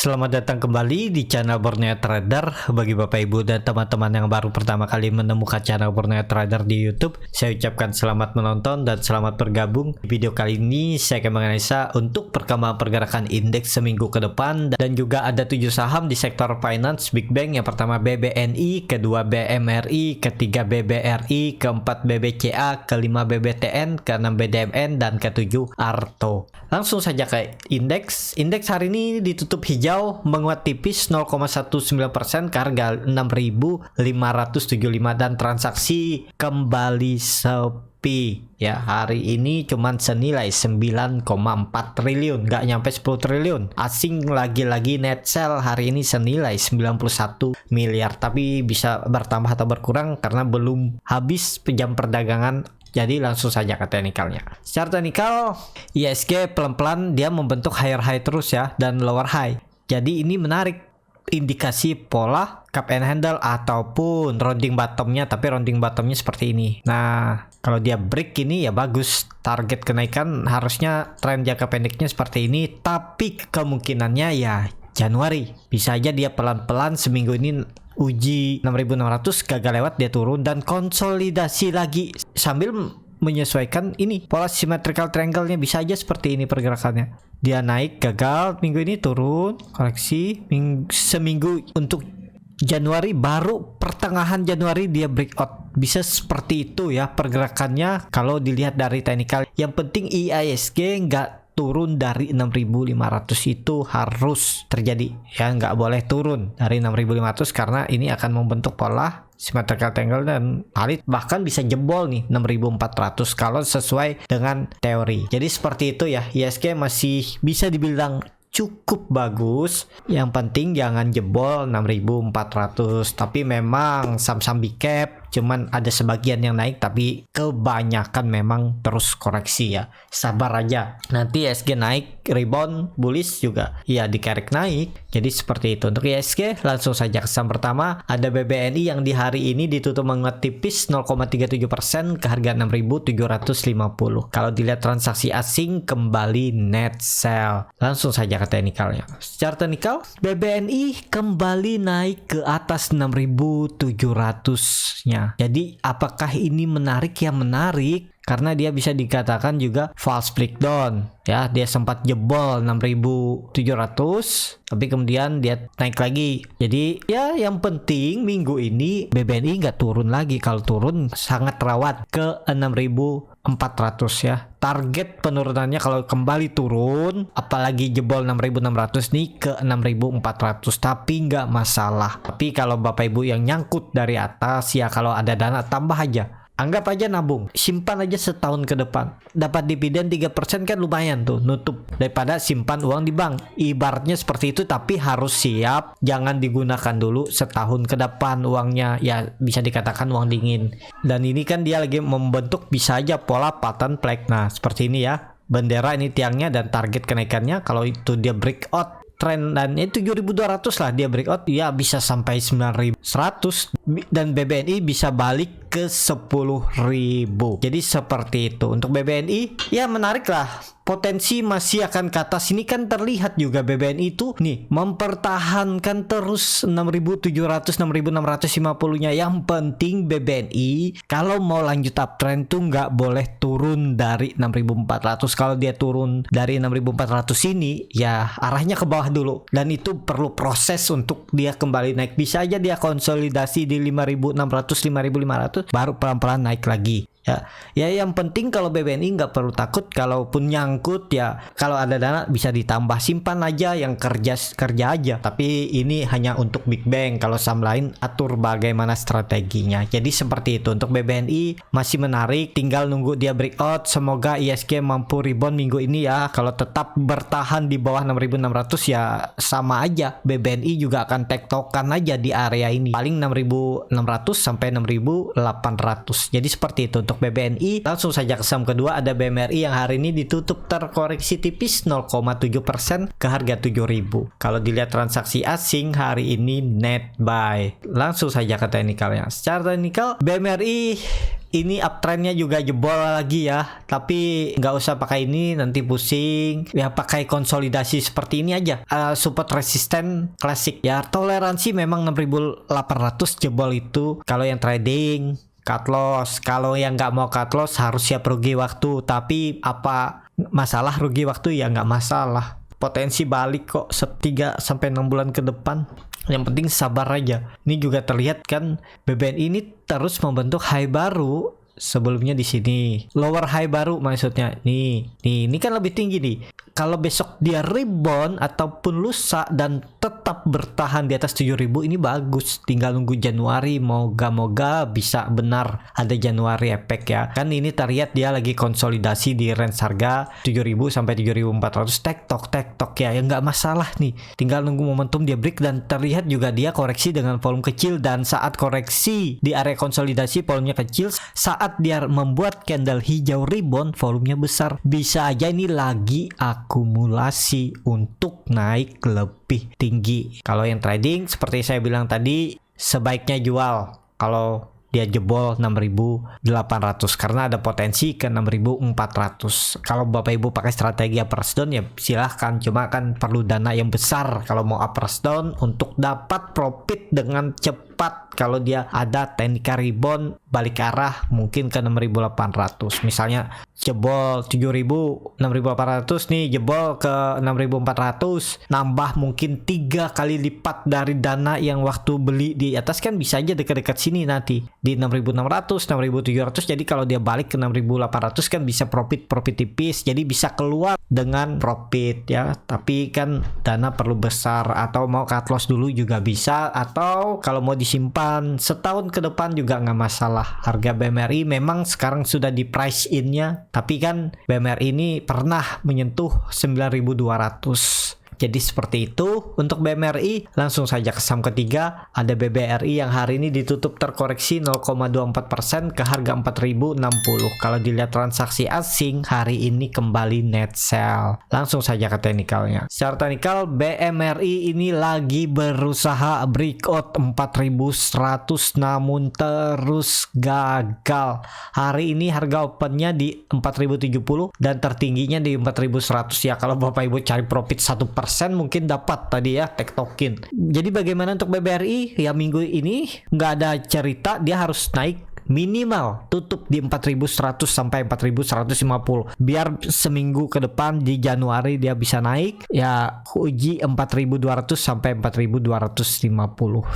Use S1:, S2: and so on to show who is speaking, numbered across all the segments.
S1: Selamat datang kembali di channel Borneo Trader. Bagi Bapak Ibu dan teman-teman yang baru pertama kali menemukan channel Borneo Trader di YouTube, saya ucapkan selamat menonton dan selamat bergabung. Di video kali ini saya akan menganalisa untuk perkembangan pergerakan indeks seminggu ke depan, dan juga ada 7 saham di sektor finance big bank. Yang pertama BBNI, kedua BMRI, ketiga BBRI, keempat BBCA, kelima BBTN, keenam BDMN, dan ketujuh Arto. Langsung saja ke indeks. Indeks hari ini ditutup hijau, menguat tipis 0,19% ke harga 6.575 dan transaksi kembali sepi. Ya, hari ini cuman senilai 9,4 triliun, nggak nyampe 10 triliun. Asing lagi-lagi net sell hari ini senilai 91 miliar, tapi bisa bertambah atau berkurang karena belum habis jam perdagangan. Jadi langsung saja ke teknikalnya. Secara teknikal, IHSG pelan-pelan dia membentuk higher high terus ya, dan lower high. Jadi ini menarik indikasi pola cup and handle ataupun rounding bottomnya, tapi rounding bottomnya seperti ini. Nah, kalau dia break ini ya bagus. Target kenaikan harusnya tren jangka pendeknya seperti ini, tapi kemungkinannya ya Januari. Bisa aja dia pelan-pelan seminggu ini uji 6.600, gagal lewat, dia turun dan konsolidasi lagi sambil menyesuaikan ini pola symmetrical triangle-nya. Bisa aja seperti ini pergerakannya. Dia naik, gagal, minggu ini turun, koreksi, seminggu untuk Januari, baru pertengahan Januari dia breakout. Bisa seperti itu ya pergerakannya kalau dilihat dari teknikal. Yang penting IHSG nggak turun dari 6.500, itu harus terjadi ya, nggak boleh turun dari 6.500 karena ini akan membentuk pola symmetrical triangle dan valid, bahkan bisa jebol nih 6.400 kalau sesuai dengan teori. Jadi seperti itu ya, IHSG masih bisa dibilang cukup bagus. Yang penting jangan jebol 6.400. Tapi memang saham-saham big cap cuman ada sebagian yang naik, tapi kebanyakan memang terus koreksi ya. Sabar aja. Nanti IHSG naik, rebound, bullish juga ya dikerek naik. Jadi seperti itu untuk IHSG. Langsung saja ke saham pertama, ada BBNI yang di hari ini ditutup menguat tipis 0,37% ke harga 6.750. Kalau dilihat transaksi asing kembali net sell. Langsung saja ke teknikalnya. Secara teknikal, BBNI kembali naik ke atas 6.700-nya. Jadi apakah ini menarik? Ya menarik, karena dia bisa dikatakan juga false breakdown ya. Dia sempat jebol 6.700 tapi kemudian dia naik lagi. Jadi ya yang penting minggu ini BBNI nggak turun lagi. Kalau turun sangat rawat ke 6.400 ya. Target penurunannya kalau kembali turun, apalagi jebol 6.600 nih, ke 6.400, tapi nggak masalah. Tapi kalau Bapak Ibu yang nyangkut dari atas ya, kalau ada dana tambah aja. Anggap aja nabung, simpan aja setahun ke depan, dapat dividen 3% kan lumayan tuh, nutup daripada simpan uang di bank. Ibaratnya seperti itu, tapi harus siap, jangan digunakan dulu setahun ke depan uangnya, ya bisa dikatakan uang dingin. Dan ini kan dia lagi membentuk bisa aja pola pattern flag. Nah seperti ini ya, bendera ini tiangnya dan target kenaikannya. Kalau itu dia breakout tren dan 7.200 lah dia breakout, ya bisa sampai 9.100 dan BBNI bisa balik ke 10.000. Jadi seperti itu untuk BBNI. Ya menarik lah, potensi masih akan ke atas. Ini kan terlihat juga BBNI itu nih mempertahankan terus 6.700, 6.650 nya. Yang penting BBNI kalau mau lanjut uptrend tuh nggak boleh turun dari 6.400. Kalau dia turun dari 6.400 ini ya arahnya ke bawah dulu, dan itu perlu proses untuk dia kembali naik. Bisa aja dia konsolidasi di 5.600, 5.500 baru pelan-pelan naik lagi. Ya yang penting kalau BBNI nggak perlu takut. Kalaupun nyangkut ya, kalau ada dana bisa ditambah, simpan aja, yang kerja aja. Tapi ini hanya untuk big bank. Kalau saham lain atur bagaimana strateginya. Jadi seperti itu untuk BBNI, masih menarik, tinggal nunggu dia breakout. Semoga IHSG mampu rebound minggu ini ya. Kalau tetap bertahan di bawah 6.600 ya sama aja, BBNI juga akan tektokan aja di area ini, paling 6.600 sampai 6.800. Jadi seperti itu untuk BBNI. Langsung saja ke saham kedua, ada BMRI yang hari ini ditutup terkoreksi tipis 0,7% ke harga 7.000. Kalau dilihat transaksi asing hari ini net buy. Langsung saja ke teknikalnya. Secara teknikal BMRI ini uptrendnya juga jebol lagi ya, tapi nggak usah pakai ini nanti pusing ya, pakai konsolidasi seperti ini aja. Support resisten klasik ya, toleransi memang 6.800 jebol itu kalau yang trading. Cut loss, kalau yang nggak mau cut loss harus siap rugi waktu. Tapi apa masalah rugi waktu ya, nggak masalah. Potensi balik kok 3 sampai 6 bulan ke depan. Yang penting sabar aja. Ini juga terlihat kan BBN ini terus membentuk high baru. Sebelumnya di sini lower high baru maksudnya. Nih, ini kan lebih tinggi nih. Kalau besok dia rebound ataupun lusa dan tetap bertahan di atas 7.000, ini bagus. Tinggal nunggu Januari, moga-moga bisa benar ada Januari efek ya. Kan ini terlihat dia lagi konsolidasi di range harga 7.000 sampai 7.400, tektok ya, nggak masalah nih. Tinggal nunggu momentum dia break dan terlihat juga dia koreksi dengan volume kecil, dan saat koreksi di area konsolidasi volumenya kecil, saat dia membuat candle hijau rebound volumenya besar, bisa aja ini lagi akumulasi untuk naik lebih tinggi. Kalau yang trading seperti saya bilang tadi, sebaiknya jual kalau dia jebol 6.800 karena ada potensi ke 6.400. Kalau Bapak Ibu pakai strategi uppers down ya silahkan, cuma kan perlu dana yang besar kalau mau uppers down untuk dapat profit dengan cepat. Kalau dia ada teknika rebound balik arah mungkin ke 6.800, misalnya jebol 7.000, 6.800 nih jebol ke 6.400, nambah mungkin 3 kali lipat dari dana yang waktu beli di atas, kan bisa aja dekat-dekat sini nanti di 6.600, 6.700. jadi kalau dia balik ke 6.800 kan bisa profit tipis, jadi bisa keluar dengan profit ya. Tapi kan dana perlu besar, atau mau cut loss dulu juga bisa, atau kalau mau disimpan setahun ke depan juga nggak masalah. Harga BMRI memang sekarang sudah di price in-nya, tapi kan BMRI ini pernah menyentuh 9.200. Jadi seperti itu untuk BMRI. Langsung saja ke saham ketiga, ada BBRI yang hari ini ditutup terkoreksi 0,24% ke harga 4.060. Kalau dilihat transaksi asing hari ini kembali net sell. Langsung saja ke teknikalnya. Secara teknikal BMRI ini lagi berusaha breakout 4.100 namun terus gagal. Hari ini harga opennya di 4.070 dan tertingginya di 4.100 ya. Kalau Bapak Ibu cari profit 1% mungkin dapat tadi ya tektokin. Jadi bagaimana untuk BBRI ya, minggu ini nggak ada cerita, dia harus naik minimal tutup di 4.100 sampai 4.150 biar seminggu ke depan di Januari dia bisa naik ya, uji 4.200 sampai 4.250.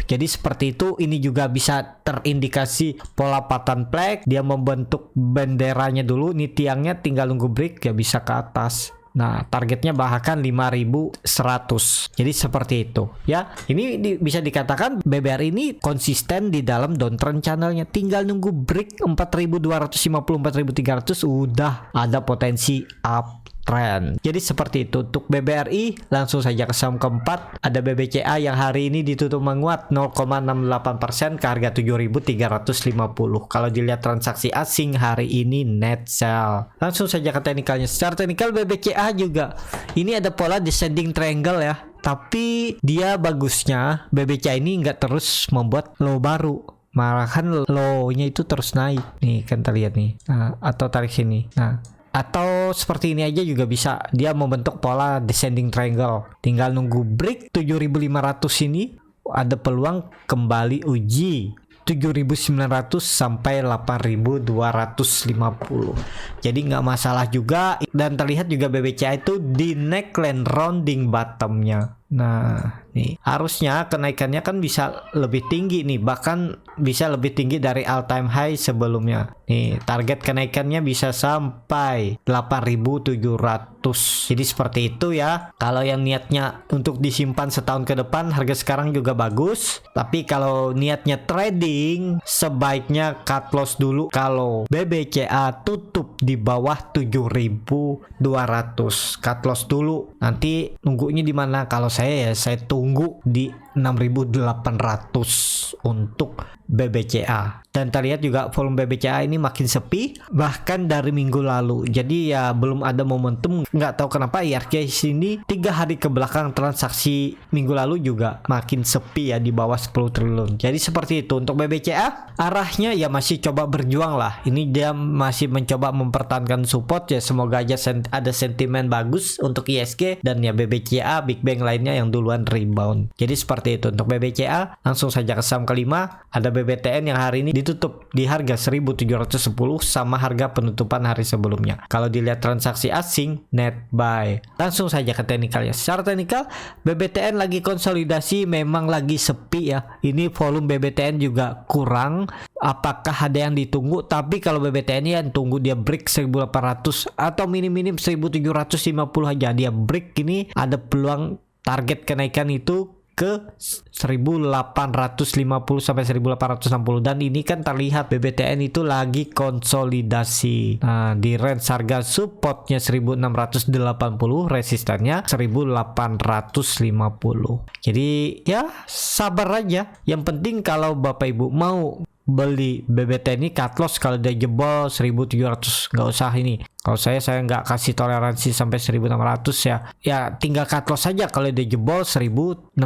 S1: Jadi seperti itu. Ini juga bisa terindikasi pola pattern flag, dia membentuk benderanya dulu, nih tiangnya tinggal nunggu break ya bisa ke atas. Nah, targetnya bahkan 5.100. Jadi seperti itu ya. Ini bisa dikatakan BBR ini konsisten di dalam downtrend channelnya. Tinggal nunggu break 4.250, 4.300 udah ada potensi up trend. Jadi seperti itu untuk BBRI. Langsung saja ke saham keempat, ada BBCA yang hari ini ditutup menguat 0,68% ke harga 7.350. Kalau dilihat transaksi asing hari ini net sell. Langsung saja ke teknikalnya. Secara teknikal BBCA juga ini ada pola descending triangle ya, tapi dia bagusnya BBCA ini nggak terus membuat low baru, malahan low-nya itu terus naik nih, kan terlihat nih. Nah, atau tarik sini. Nah, atau seperti ini aja juga bisa, dia membentuk pola descending triangle. Tinggal nunggu break 7.500 ini, ada peluang kembali uji 7.900 sampai 8.250. Jadi nggak masalah juga. Dan terlihat juga BBCA itu di neckline rounding bottomnya. Nah, nih harusnya kenaikannya kan bisa lebih tinggi nih, bahkan bisa lebih tinggi dari all time high sebelumnya. Nih, target kenaikannya bisa sampai 8.700. Jadi seperti itu ya. Kalau yang niatnya untuk disimpan setahun ke depan, harga sekarang juga bagus. Tapi kalau niatnya trading, sebaiknya cut loss dulu kalau BBCA tutup di bawah 7.200. Cut loss dulu. Nanti nunggunya di mana? Kalau saya tunggu di 6.800 untuk BBCA. Dan terlihat juga volume BBCA ini makin sepi bahkan dari minggu lalu. Jadi ya belum ada momentum. Nggak tahu kenapa IHSG sini 3 hari ke belakang transaksi minggu lalu juga makin sepi ya, di bawah 10 triliun. Jadi seperti itu untuk BBCA. Arahnya ya masih coba berjuang lah. Ini dia masih mencoba mempertahankan support ya. Semoga aja ada sentimen bagus untuk IHSG dan ya BBCA, Big Bang lainnya yang duluan rebound. Jadi seperti itu untuk BBCA. Langsung saja ke saham kelima, ada BBTN yang hari ini ditutup di harga 1.710 sama harga penutupan hari sebelumnya. Kalau dilihat transaksi asing, net buy. Langsung saja ke teknikalnya. Secara teknikal, BBTN lagi konsolidasi, memang lagi sepi ya. Ini volume BBTN juga kurang. Apakah ada yang ditunggu? Tapi kalau BBTN yang tunggu dia break 1.800 atau minim-minim 1.750 aja. Dia break ini ada peluang target kenaikan itu ke 1.850 sampai 1.860, dan ini kan terlihat BBTN itu lagi konsolidasi. Nah, di range harga supportnya 1.680, resistannya 1.850. Jadi ya sabar aja. Yang penting kalau Bapak Ibu mau beli BBTN ini cut loss kalau dia jebol 1.700, nggak usah ini. Kalau saya nggak kasih toleransi sampai 1.600 ya. Ya tinggal cut loss saja kalau dia jebol 1.680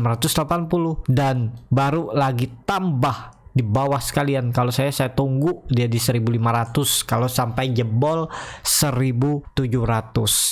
S1: dan baru lagi tambah di bawah sekalian. Kalau saya tunggu dia di 1.500 kalau sampai jebol 1.700.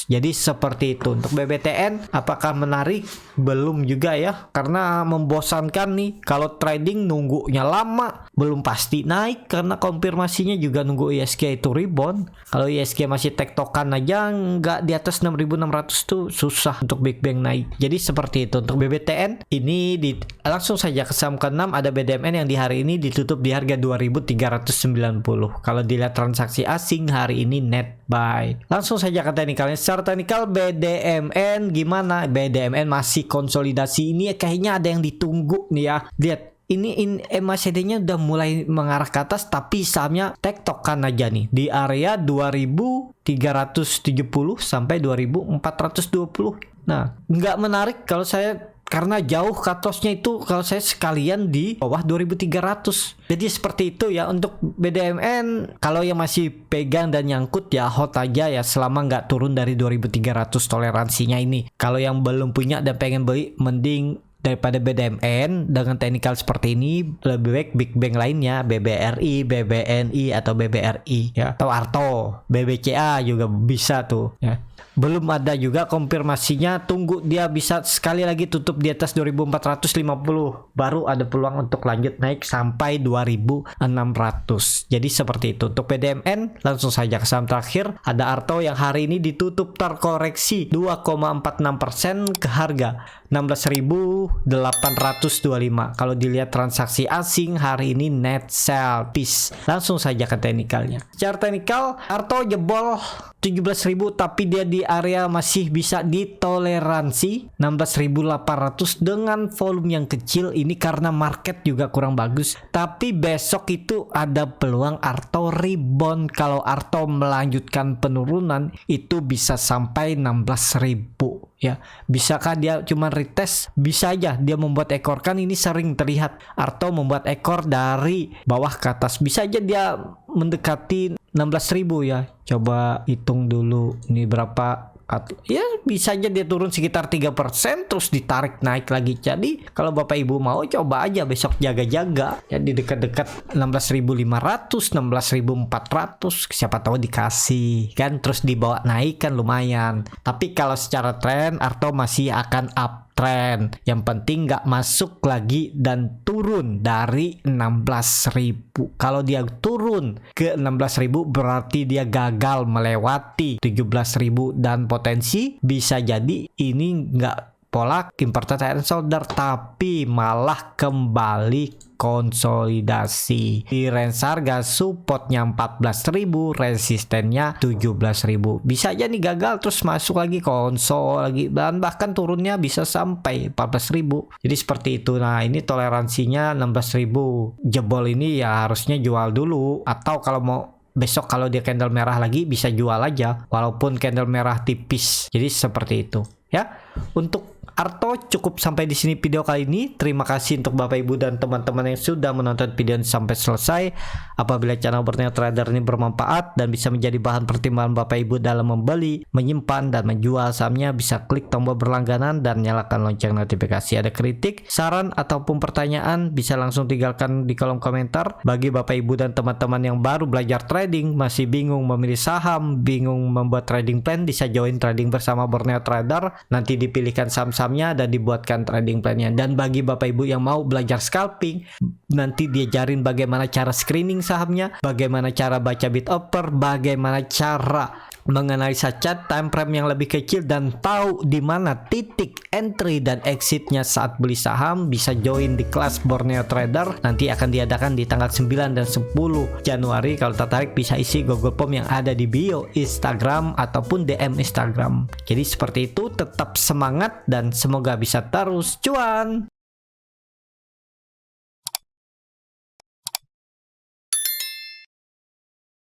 S1: Jadi seperti itu untuk BBTN. Apakah menarik? Belum juga ya, karena membosankan nih. Kalau trading nunggunya lama, belum pasti naik karena konfirmasinya juga nunggu IHSG itu rebound. Kalau IHSG masih tektokan aja nggak di atas 6.600 tuh susah untuk Big Bang naik. Jadi seperti itu untuk BBTN. Ini langsung saja ke saham ke-6, ada BDMN yang di hari ini ditutup di harga 2.390. Kalau dilihat transaksi asing hari ini net buy. Langsung saja ke teknikalnya. Secara teknikal BDMN gimana? BDMN masih konsolidasi. Ini kayaknya ada yang ditunggu nih ya. Lihat ini MACD-nya udah mulai mengarah ke atas, tapi sahamnya tektokan aja nih di area 2.370 sampai 2.420. Nah, nggak menarik kalau saya, karena jauh cut loss-nya itu kalau saya sekalian di bawah 2.300. Jadi seperti itu ya untuk BDMN. Kalau yang masih pegang dan nyangkut ya hold aja ya selama nggak turun dari 2.300 toleransinya ini. Kalau yang belum punya dan pengen beli, mending daripada BDMN dengan teknikal seperti ini lebih baik Big Bang lainnya, BBRI, BBNI atau BBRI ya, atau Arto, BBCA juga bisa tuh ya. Belum ada juga konfirmasinya, tunggu dia bisa sekali lagi tutup di atas 2.450 baru ada peluang untuk lanjut naik sampai 2.600. Jadi seperti itu untuk BDMN. Langsung saja ke saham terakhir, ada Arto yang hari ini ditutup terkoreksi 2,46% ke harga 16.825. Kalau dilihat transaksi asing hari ini net sell peace. Langsung saja ke teknikalnya. Secara teknikal Arto jebol 17.000 tapi dia di area masih bisa ditoleransi 16.800 dengan volume yang kecil ini karena market juga kurang bagus. Tapi besok itu ada peluang Arto rebound. Kalau Arto melanjutkan penurunan itu bisa sampai 16.000 ya. Bisakah dia cuma retest? Bisa aja dia membuat ekor, kan ini sering terlihat Arto membuat ekor dari bawah ke atas. Bisa aja dia mendekati 16.000 ya. Coba hitung dulu ini berapa. Ya bisa aja dia turun sekitar 3% terus ditarik naik lagi. Jadi kalau Bapak Ibu mau coba aja besok jaga-jaga ya di dekat-dekat 16.500, 16.400, siapa tahu dikasih kan, terus dibawa naik kan lumayan. Tapi kalau secara tren Arto masih akan up trend. Yang penting nggak masuk lagi dan turun dari 16.000. Kalau dia turun ke 16.000 berarti dia gagal melewati 17.000 dan potensi bisa jadi ini nggak pola imported and solder tapi malah kembali konsolidasi di range harga supportnya 14.000, resistennya 17.000. Bisa aja nih gagal terus masuk lagi konsol lagi, dan bahkan turunnya bisa sampai 14.000. Jadi seperti itu. Nah ini toleransinya 16.000. Jebol ini ya harusnya jual dulu, atau kalau mau besok kalau dia candle merah lagi bisa jual aja walaupun candle merah tipis. Jadi seperti itu ya. Untuk Arto, cukup sampai di sini video kali ini. Terima kasih untuk Bapak Ibu dan teman-teman yang sudah menonton video ini sampai selesai. Apabila channel Borneo Trader ini bermanfaat dan bisa menjadi bahan pertimbangan Bapak Ibu dalam membeli, menyimpan, dan menjual sahamnya, bisa klik tombol berlangganan dan nyalakan lonceng notifikasi. Ada kritik, saran, ataupun pertanyaan, bisa langsung tinggalkan di kolom komentar. Bagi Bapak Ibu dan teman-teman yang baru belajar trading, masih bingung memilih saham, bingung membuat trading plan, bisa join trading bersama Borneo Trader. Nanti dipilihkan saham-sahamnya dan dibuatkan trading plan-nya. Dan bagi Bapak Ibu yang mau belajar scalping, nanti diajarin bagaimana cara screening sahamnya, bagaimana cara baca bid offer, bagaimana cara menganalisa chart time frame yang lebih kecil, dan tahu di mana titik entry dan exitnya saat beli saham. Bisa join di kelas Borneo Trader, nanti akan diadakan di tanggal 9 dan 10 Januari. Kalau tertarik bisa isi Google Form yang ada di bio Instagram ataupun DM Instagram. Jadi seperti itu, tetap semangat dan semoga bisa terus cuan.